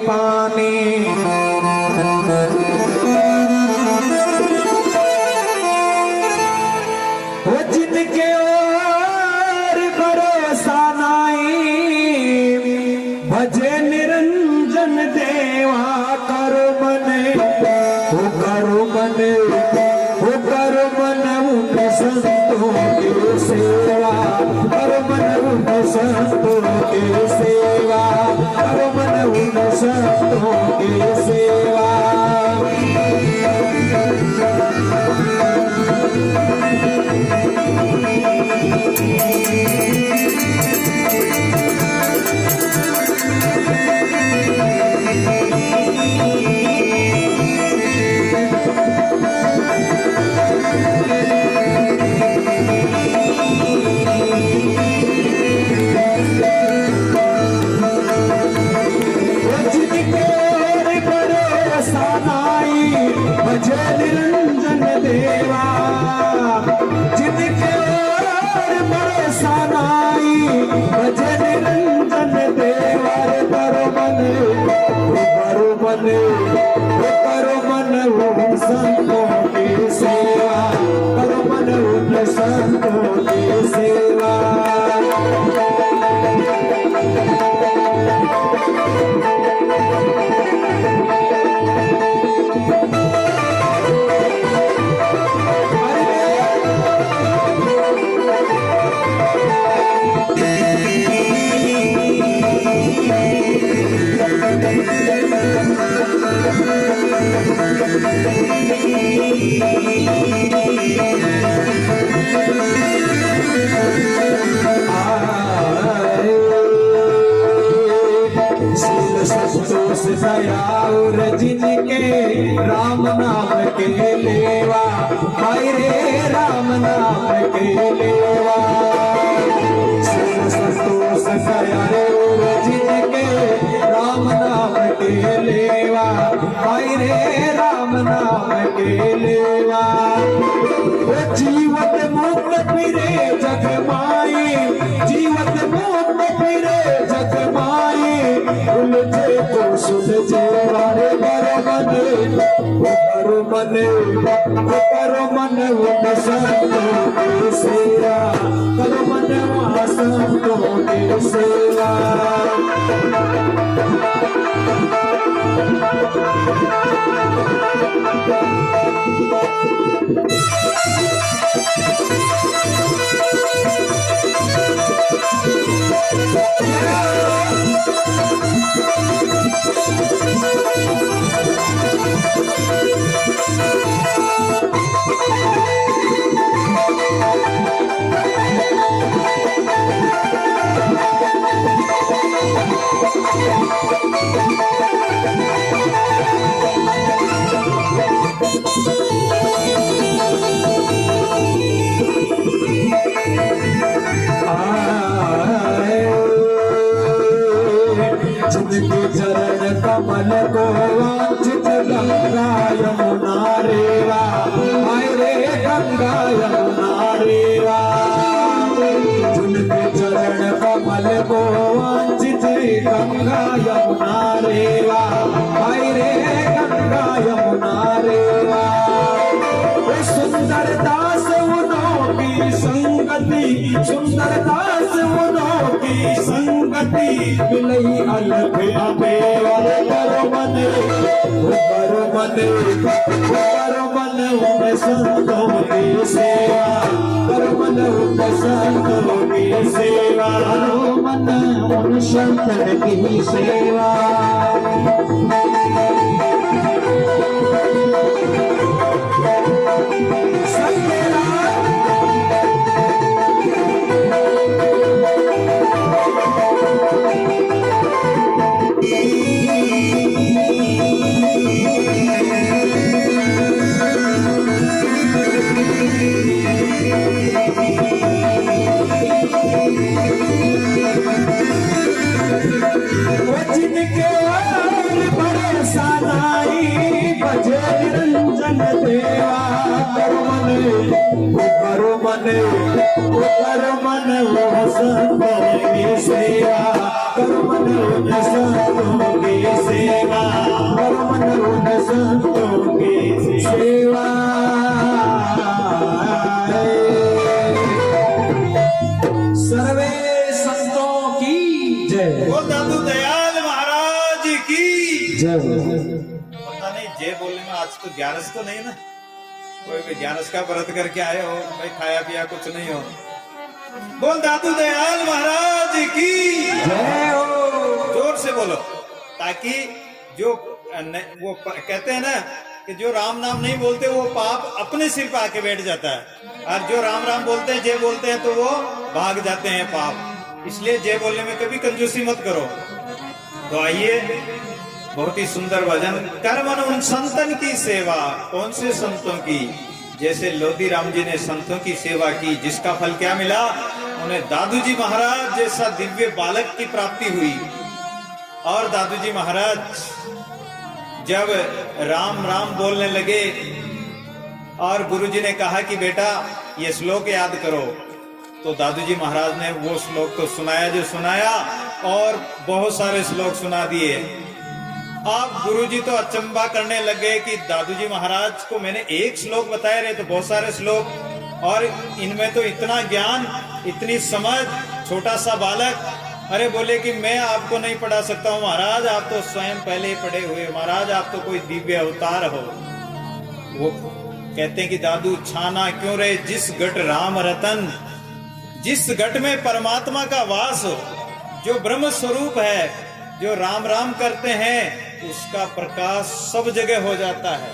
पानी। वो जिनके और भरोसा नहीं, भजे निरंजन देवा करो मने, वो करो मने, वो करो मन उन संतों की सेवा, करो मन उन संतों की सेवा, करो मन उन संतों की सेवा। भजे निरंजन देवा, जिनके और भरोसा नहीं, भजे निरंजन देवा। करो मन, करो मन, करो मन उन संतों की सेवा, करो मन उन संतों की सेवा। और जिनके राम नाम के लेवा, भाई रे राम नाम के लेवा। संतोष सयारे और जिनके राम नाम के लेवा, भाई रे राम नाम के लेवा। जीवत मुक्त फिरे जग माई, जीवत मुक्त फिरे जग माई। उलझे तो सुलझे वारे करो मन, करो मन, करो मन उन संतों की सेवा, करो मन वहाँ संतों की सेवा। जिनके चरण कमल को वांछित गंगा यमुना रेवा, हाय रे गंगा यमुना रेवा। जिनके चरण कमल को वांछित गंगा यमुना रेवा, हाय रे गंगा यमुना रेवा। सुंदर दास उनों की संगति, सुंदर दास उनों की संगति मिलई अलग अबेवा। करो मन, करो मन, करो मन उन संतों की सेवा, करो मन उन संतों की सेवा, करो मन उन संतों की सेवा। जिनके भरोसा नहीं, भजे निरंजन देवा। करो मन, करो मन वो संतों की सेवा, करो मन संतों की सेवा। जय। पता नहीं जय बोलने में आज तो 11 तो नहीं ना, कोई भी 11 का व्रत करके आए हो भाई, खाया पिया कुछ नहीं हो। बोल दादू दयाल महाराज की जय हो। जोर से बोलो, ताकि जो वो कहते हैं ना कि जो राम नाम नहीं बोलते वो पाप अपने सिर पे आके बैठ जाता है, और जो राम राम बोलते हैं, जय बोलते हैं, तो वो भाग जाते हैं पाप। इसलिए जय बोलने में कभी कंजूसी मत करो। तो आइए, बहुत ही सुंदर भजन। कर्मन उन संतन की सेवा, कौन से संतों की? जैसे लोधी राम जी ने संतों की सेवा की, जिसका फल क्या मिला? उन्हें दादू जी महाराज जैसा दिव्य बालक की प्राप्ति हुई। और दादू जी महाराज जब राम राम बोलने लगे और गुरुजी ने कहा कि बेटा ये श्लोक याद करो, तो दादू जी महाराज ने वो श्लोक तो सुनाया जो सुनाया, और बहुत सारे श्लोक सुना दिए। अब गुरुजी तो अचंबा करने लगे कि दादू जी महाराज को मैंने एक श्लोक बताए रहे तो बहुत सारे श्लोक, और इनमें तो इतना ज्ञान, इतनी समझ, छोटा सा बालक। अरे बोले कि मैं आपको नहीं पढ़ा सकता हूँ महाराज, आप तो स्वयं पहले ही पढ़े हुए, महाराज आप तो कोई दिव्य अवतार हो। वो कहते हैं कि दादू छाना क्यों रहे जिस घट राम रतन, जिस घट में परमात्मा का वास हो, जो ब्रह्म स्वरूप है, जो राम राम करते हैं, उसका प्रकाश सब जगह हो जाता है।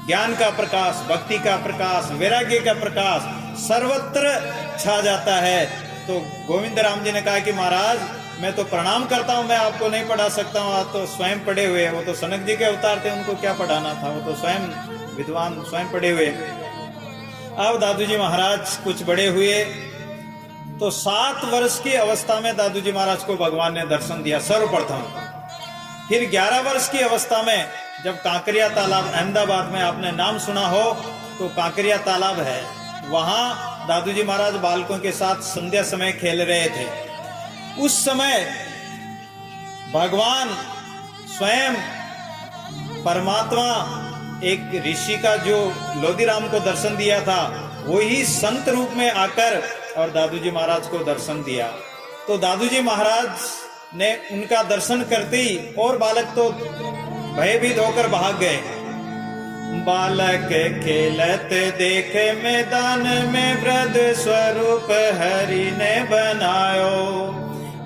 ज्ञान का प्रकाश, भक्ति का प्रकाश, वैराग्य का प्रकाश सर्वत्र छा जाता है। तो गोविंद राम जी ने कहा कि महाराज मैं तो प्रणाम करता हूं, मैं आपको नहीं पढ़ा सकता हूं, आप तो स्वयं पढ़े हुए। वो तो सनक जी के अवतार थे, उनको क्या पढ़ाना था, वो तो स्वयं विद्वान, स्वयं पढ़े हुए। अब दादू जी महाराज कुछ बड़े हुए तो 7 वर्ष की अवस्था में दादू जी महाराज को भगवान ने दर्शन दिया सर्वप्रथम। फिर 11 वर्ष की अवस्था में जब कांकरिया तालाब, अहमदाबाद में आपने नाम सुना हो तो कांकरिया तालाब है, वहां दादू जी महाराज बालकों के साथ संध्या समय खेल रहे थे। उस समय भगवान स्वयं परमात्मा एक ऋषि का जो लोधीराम को दर्शन दिया था, वही संत रूप में आकर और दादू जी महाराज को दर्शन दिया। तो दादू जी महाराज ने उनका दर्शन करते ही और बालक तो भयभीत होकर भाग गए। बालक खेलत देखे मैदान में, वृद्ध स्वरूप हरि ने बनायो।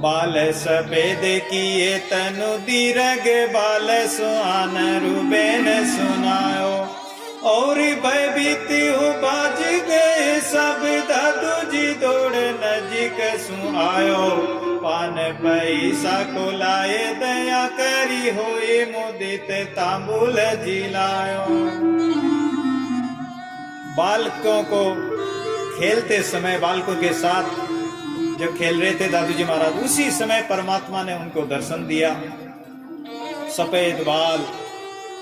बाल सफेद किए तनु दीरग, बाल सुहान रूबेन सुनायो। और भयभीत हो बाज गए सब, दादू जी दौड़ नजीक सुआयो। पान पैसा को लाए दया करी, होए मुदित तांबुल जिलायो। बालकों को खेलते समय, बालकों के साथ जब खेल रहे थे दादू जी महाराज, उसी समय परमात्मा ने उनको दर्शन दिया। सफेद बाल,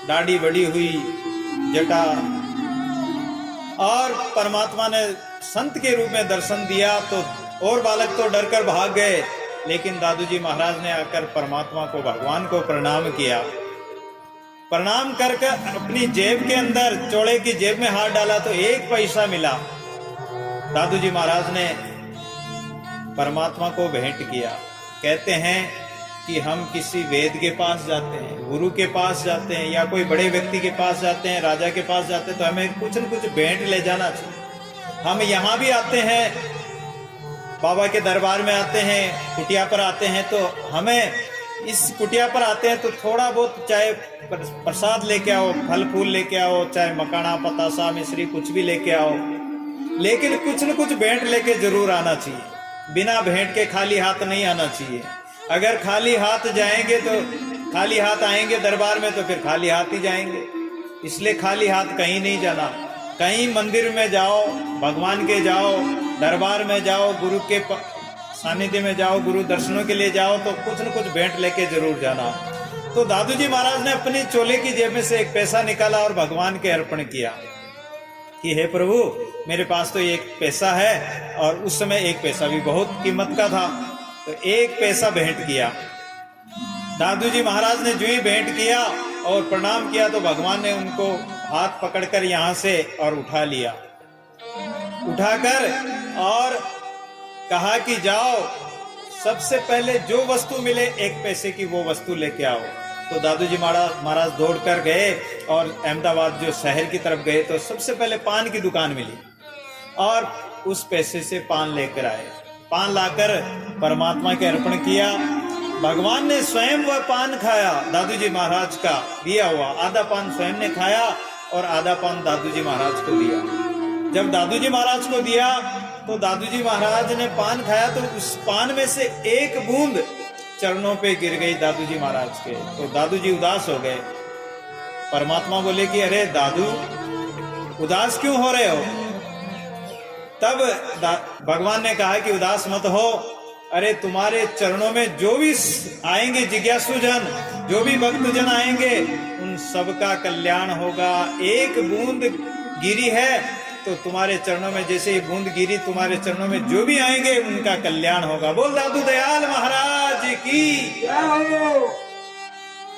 दाढ़ी बड़ी हुई, जटा, और परमात्मा ने संत के रूप में दर्शन दिया। तो और बालक तो डरकर भाग गए, लेकिन दादू जी महाराज ने आकर परमात्मा को, भगवान को प्रणाम किया। प्रणाम करके अपनी जेब के अंदर, चौड़े की जेब में हाथ डाला तो 1 पैसा मिला। दादू जी महाराज ने परमात्मा को भेंट किया। कहते हैं कि हम किसी वेद के पास जाते हैं, गुरु के पास जाते हैं, या कोई बड़े व्यक्ति के पास जाते हैं, राजा के पास जाते हैं, तो हमें कुछ न कुछ भेंट ले जाना चाहिए। हम यहाँ भी आते हैं, बाबा के दरबार में आते हैं, कुटिया पर आते हैं, तो हमें इस कुटिया पर आते हैं तो थोड़ा बहुत, चाहे प्रसाद लेके आओ, फल फूल लेके आओ, चाहे मकाना, पतासा, मिश्री, कुछ भी लेके आओ, लेकिन कुछ न कुछ भेंट लेके जरूर आना चाहिए। बिना भेंट के खाली हाथ नहीं आना चाहिए। अगर खाली हाथ जाएंगे तो खाली हाथ आएंगे दरबार में, तो फिर खाली हाथ ही जाएंगे। इसलिए खाली हाथ कहीं नहीं जाना। कहीं मंदिर में जाओ, भगवान के जाओ, दरबार में जाओ, गुरु के सानिध्य में जाओ, गुरु दर्शनों के लिए जाओ, तो कुछ न कुछ भेंट लेके जरूर जाना। तो दादू जी महाराज ने अपनी चोले की जेब में से 1 पैसा निकाला और भगवान के अर्पण किया कि हे प्रभु, मेरे पास तो 1 पैसा है, और उस समय 1 पैसा भी बहुत कीमत का था, तो 1 पैसा भेंट किया। दादू जी महाराज ने जो ही भेंट किया और प्रणाम किया, तो भगवान ने उनको हाथ पकड़कर यहाँ से और उठा लिया, उठाकर और कहा कि जाओ, सबसे पहले जो वस्तु मिले 1 पैसे की, वो वस्तु लेके आओ। तो दादू जी महाराज दौड़ कर गए और अहमदाबाद जो शहर की तरफ गए तो सबसे पहले पान की दुकान मिली और उस पैसे से पान लेकर आए। पान लाकर परमात्मा के अर्पण किया। भगवान ने स्वयं वह पान खाया, दादू जी महाराज का दिया हुआ। आधा पान स्वयं ने खाया और आधा पान दादू जी महाराज को दिया। जब दादू जी महाराज को दिया तो दादू जी महाराज ने पान खाया तो उस पान में से एक बूंद चरणों पे गिर गई दादू जी महाराज के। तो दादू जी उदास हो गए। परमात्मा बोले कि अरे दादू उदास क्यों हो रहे हो? तब भगवान ने कहा कि उदास मत हो, अरे तुम्हारे चरणों में जो भी आएंगे जिज्ञासु जन, जो भी भक्त जन आएंगे उन सबका कल्याण होगा। एक बूंद गिरी है तो तुम्हारे चरणों में जैसे ही बूंद गिरी, तुम्हारे चरणों में जो भी आएंगे उनका कल्याण होगा। बोल दादू दयाल महाराज की।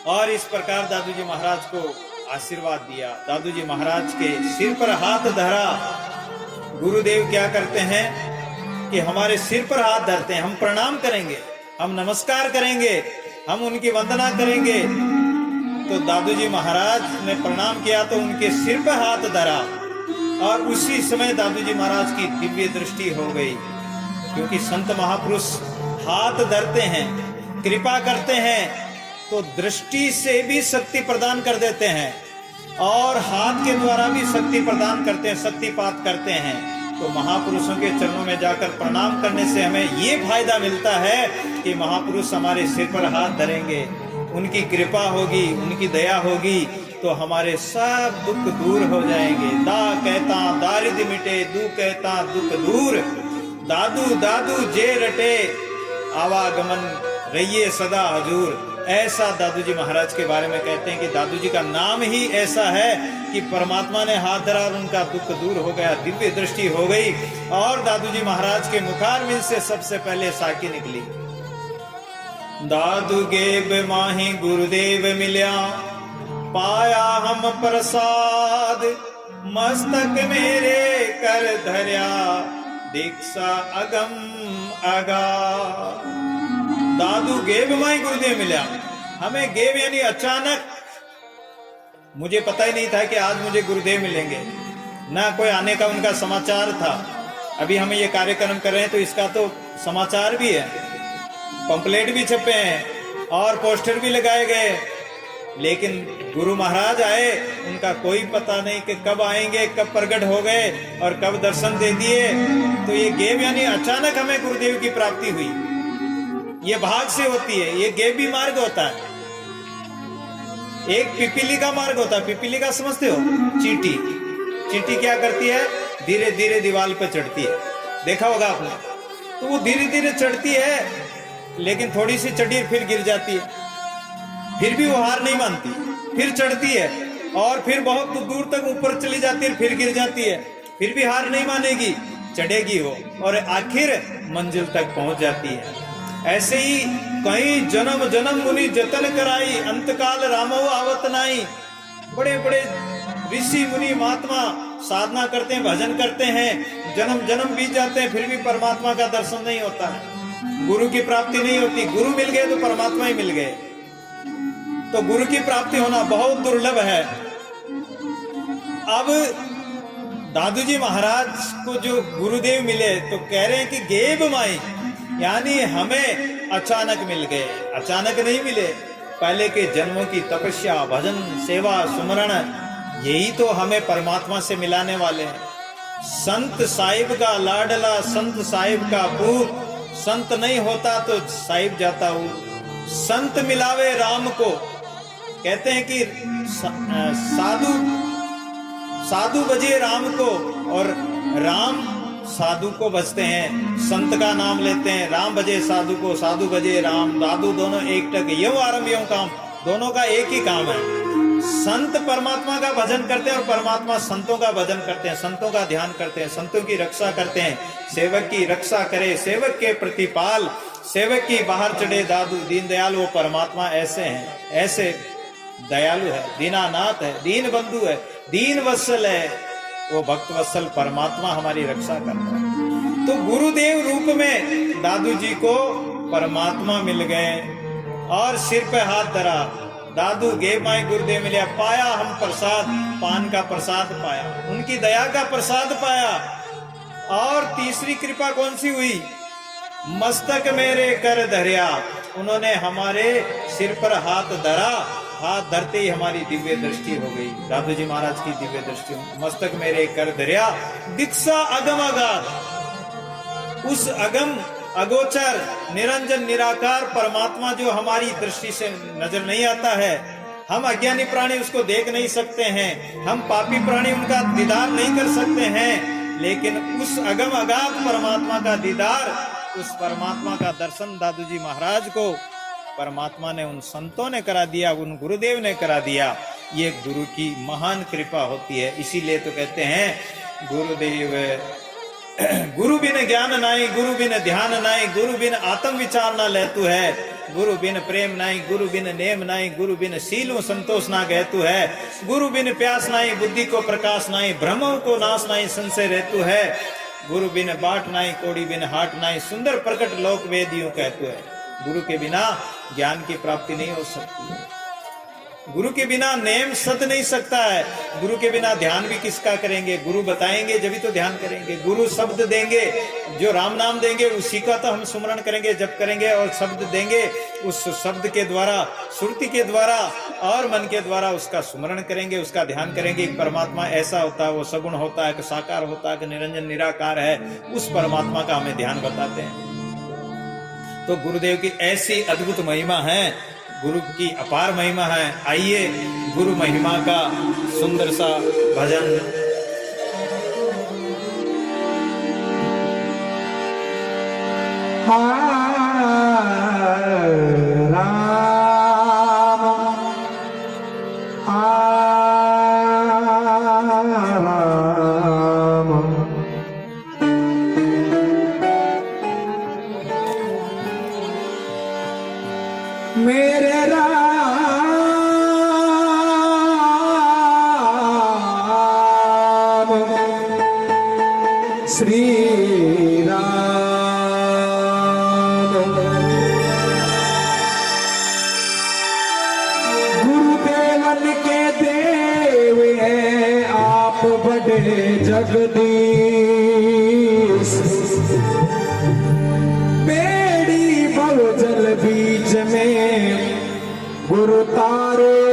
और इस प्रकार दादू जी महाराज को आशीर्वाद दिया। दादू जी महाराज के सिर पर हाथ धरा। गुरुदेव क्या करते हैं कि हमारे सिर पर हाथ धरते हैं, हम प्रणाम करेंगे, हम नमस्कार करेंगे, हम उनकी वंदना करेंगे। तो दादू जी महाराज ने प्रणाम किया तो उनके सिर पर हाथ धरा और उसी समय दादू जी महाराज की दिव्य दृष्टि हो गई। क्योंकि संत महापुरुष हाथ धरते हैं, कृपा करते हैं तो दृष्टि से भी शक्ति प्रदान कर देते हैं और हाथ के द्वारा भी शक्ति प्रदान करते हैं, शक्तिपात करते हैं। तो महापुरुषों के चरणों में जाकर प्रणाम करने से हमें ये फायदा मिलता है कि महापुरुष हमारे सिर पर हाथ धरेंगे, उनकी कृपा होगी, उनकी दया होगी तो हमारे सब दुख दूर हो जाएंगे। दा कहता दारिद्र मिटे, दू कहता दुख दूर, दादू दादू जे रटे, आवागमन रहिए सदा हजूर। ऐसा दादू जी महाराज के बारे में कहते हैं कि दादू जी का नाम ही ऐसा है कि परमात्मा ने हाथ धरा और उनका दुख दूर हो गया, दिव्य दृष्टि हो गई। और दादू जी महाराज के मुखारविंद से सबसे पहले साकी निकली। दादू गेब माही गुरुदेव मिल्या, पाया हम प्रसाद, मस्तक मेरे कर धर्या, दीक्षा अगम अगा। दादू गेब माही गुरुदेव मिल्या। हमें गेब यानी अचानक, मुझे पता ही नहीं था कि आज मुझे गुरुदेव मिलेंगे, ना कोई आने का उनका समाचार था। अभी हम ये कार्यक्रम कर रहे हैं तो इसका तो समाचार भी है, पंपलेट भी छपे हैं और पोस्टर भी लगाए गए, लेकिन गुरु महाराज आए, उनका कोई पता नहीं कि कब आएंगे, कब प्रकट हो गए और कब दर्शन दे दिए। तो ये गेब यानी अचानक हमें गुरुदेव की प्राप्ति हुई। ये भाग से होती है, ये गेब भी मार्ग होता है। एक पिपीली का मार्ग होता है। पिपीली का समझते हो? चींटी। चींटी क्या करती है? धीरे धीरे दीवार पर चढ़ती है, देखा होगा आपने। तो वो धीरे धीरे चढ़ती है, लेकिन थोड़ी सी चढ़ी फिर गिर जाती है, फिर भी वो हार नहीं मानती, फिर चढ़ती है और फिर बहुत दूर तक ऊपर चली जाती है, फिर गिर जाती है, फिर भी हार नहीं मानेगी, चढ़ेगी वो और आखिर मंजिल तक पहुंच जाती है। ऐसे ही कई जन्म जन्म मुनि जतन कराई, अंतकाल रामो आवत नाई। बड़े बड़े ऋषि मुनि महात्मा साधना करते हैं, भजन करते हैं, जन्म जन्म बीत जाते हैं, फिर भी परमात्मा का दर्शन नहीं होता है, गुरु की प्राप्ति नहीं होती। गुरु मिल गए तो परमात्मा ही मिल गए। तो गुरु की प्राप्ति होना बहुत दुर्लभ है। अब दादू जी महाराज को जो गुरुदेव मिले तो कह रहे हैं कि गेब माई, यानी हमें अचानक मिल गए। अचानक नहीं मिले, पहले के जन्मों की तपस्या, भजन, सेवा, सुमरण, यही तो हमें परमात्मा से मिलाने वाले हैं। संत साहिब का लाडला, संत साहिब का पूत, संत नहीं होता तो साहिब जाता हूँ। संत मिलावे राम को, कहते हैं कि साधु बजे राम को और राम साधु को भजते हैं। संत का नाम लेते हैं, राम बजे साधु को, साधु बजे राम, दादू दोनों एक टक, यो आरंभ यो काम, दोनों का एक ही काम है। संत परमात्मा का भजन करते हैं और परमात्मा संतों का भजन करते हैं, संतों का ध्यान करते हैं, संतों की रक्षा करते हैं। सेवक की रक्षा करे, सेवक के प्रतिपाल, सेवक की बाहर चढ़े दादू। दीनदयाल वो परमात्मा ऐसे हैं, ऐसे दयालु है, दीनानाथ है, दीन बंधु है, दीन वत्सल है। वो भक्त वत्सल परमात्मा हमारी रक्षा करता है। तो गुरुदेव रूप में दादू जी को परमात्मा मिल गए और सिर पे हाथ धरा। दादू गे माए गुरुदेव मिले, पाया हम प्रसाद, पान का प्रसाद पाया, उनकी दया का प्रसाद पाया। और तीसरी कृपा कौन सी हुई? मस्तक मेरे कर धरिया, उन्होंने हमारे सिर पर हाथ धरा, हाथ धरते ही हमारी दिव्य दृष्टि हो गई, दादू जी महाराज की दिव्य दृष्टि। मस्तक मेरे कर धरिया, दीक्षा अगम अगाध, उस अगम अगोचर निरंजन निराकार परमात्मा जो हमारी दृष्टि से नजर नहीं आता है, हम अज्ञानी प्राणी उसको देख नहीं सकते हैं, हम पापी प्राणी उनका दीदार नहीं कर सकते हैं, लेकिन उस अगम अगाध परमात्मा का दीदार, उस परमात्मा का दर्शन दादू जी महाराज को परमात्मा ने, उन संतों ने करा दिया, उन गुरुदेव ने करा दिया। ये गुरु की महान कृपा होती है। इसीलिए तो कहते हैं गुरुदेव, गुरु बिन ज्ञान नाई, गुरु बिन ध्यान नाई, गुरु बिन आत्म विचार ना लेतु है, गुरु बिन प्रेम नाई, गुरु बिन नेम नाई, गुरु बिन शील संतोष ना कहतु है, गुरु बिन प्यास नाई, बुद्धि को प्रकाश नाई, भ्रमों को नाश नाई, संशय रहतु है, गुरु बिन बाट नाई, कोड़ी बिन हाट नाई, सुंदर प्रकट लोक वेदियों कहतु है। गुरु के बिना ज्ञान की प्राप्ति नहीं हो सकती है, गुरु के बिना नेम सत नहीं सकता है, गुरु के बिना ध्यान भी किसका करेंगे? गुरु बताएंगे जब भी तो ध्यान करेंगे, गुरु शब्द देंगे, जो राम नाम देंगे उसी का तो हम सुमरण करेंगे, जप करेंगे, और शब्द देंगे, उस शब्द के द्वारा, श्रुति के द्वारा और मन के द्वारा उसका सुमरण करेंगे, उसका ध्यान करेंगे। परमात्मा ऐसा होता है, वो सगुण होता है, कि साकार होता है, कि निरंजन निराकार है, उस परमात्मा का हमें ध्यान बताते हैं। तो गुरुदेव की ऐसी अद्भुत महिमा है, गुरु की अपार महिमा है। आइए गुरु महिमा का सुंदर सा भजन। मेरे राम श्री राम, गुरुदेवन के देव हैं आप बड़े जगदीश, बेड़ी भव जल बीच में गुरु तारो